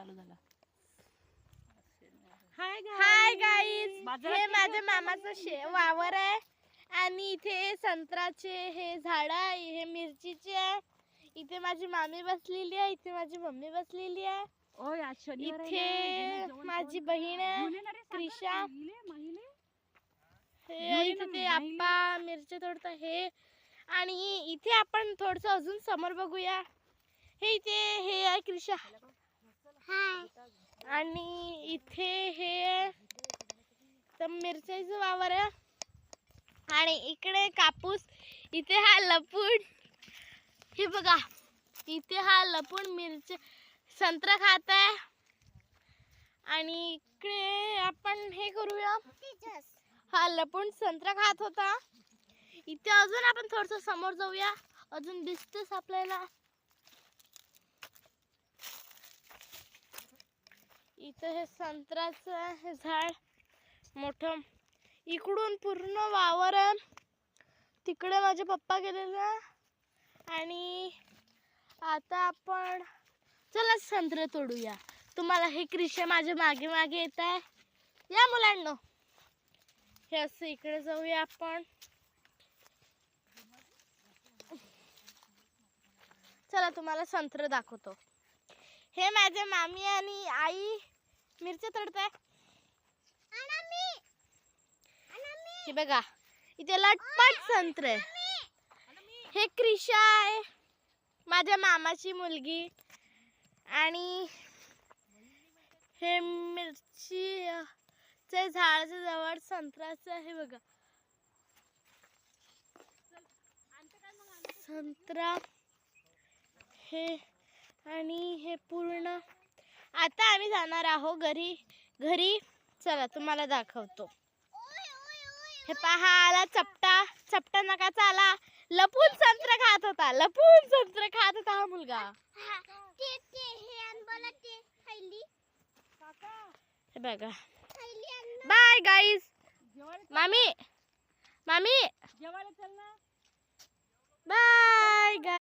चालू झाला. Hi guys, हे माझ्या मामाचं वावर आहे आणि इथे संत्राचे हे झाड आहे, हे मिरचीचे आहे. इथे माझी मामी बसलेली आहे, इथे माझी मम्मी बसलेली आहे. इथे माझी बहीण आहे क्रिशा. इथे ते आप्पा मिरची तोडता हे. आणि इथे आपण थोडस अजून समोर बघूया. हे इथे हे आहे क्रिशा. आणि इथे हे तर मिरच्याचं वावर आहे. आणि इकडे कापूस. इथे हा लपून, हे बघा इथे हा लपून मिरची संत्रा खात आहे. आणि इकडे आपण हे करूया, हा लपून संत्रा खात होता. इथे अजून आपण थोडस समोर जाऊया, अजून दिसतेच आपल्याला. इथे हे संत्र्याचं हे झाड मोठं. इकडून पूर्ण वावर आहे. तिकडे माझे पप्पा गेलेले. आणि आता आपण चला संत्रे तोडूया. तुम्हाला हे क्रिशा माझ्या मागे मागे येत आहे. या मुलांनो, हे असं इकडे जाऊया आपण. चला तुम्हाला संत्रे दाखवतो. हे माझे मामी आणि आई मिरच्या तोडताय. हे बघा इथे लटपट संत्रे. हे क्रिशा आहे, माझ्या मामाची मुलगी. आणि हे मिरची चे झाडाच्या जवळ संत्र्याचं आहे बघा. संत्रा हे. आणि हे पूर्ण. आता आम्ही जाणार आहोत घरी. चला तुम्हाला दाखवतो. हे पहा आला चपटा नकाचा आला. लपून संत्रा खात होता, हा मुलगा. हे बघा. Bye guys. मामी बाय गाय.